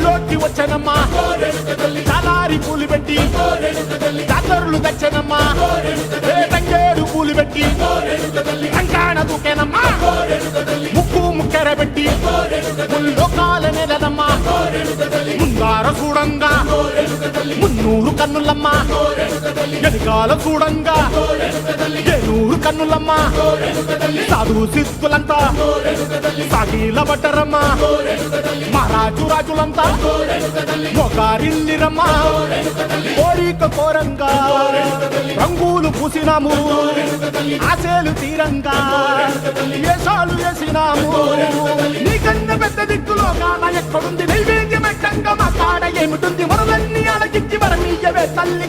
ఊళ్ళోకి వచ్చనమ్మా చాలారి పూలు పెట్టి జాతరులు తెచ్చనమ్మా తంగేడు పూలు పెట్టి రంగాణ దూకేనమ్మా ముక్కు ముక్కెర పెట్టి ముల్లోకాల నెలనమ్మా ముందార చూడంగా మున్నూరు కన్నులమ్మా ఎనకాల చూడంగా ఏనూరు కన్నులమ్మా సాధు సిద్ధులంతా సాగిల పట్టరమ్మా మహారాజు రాజులంతా మొగారిల్లిరమ్మా కోరిక కోరంగా రంగులు పూసినాము ఆశలు తీరంగా వేషాలు వేసినాము నీకన్నా పెద్ద దిక్కులో కాన ఎక్కడుంది నైవేద్యం ఎట్టంగా మా కాడ ఏమిటుంది మనలన్నీ అడగిచ్చి వరమీయవే తల్లి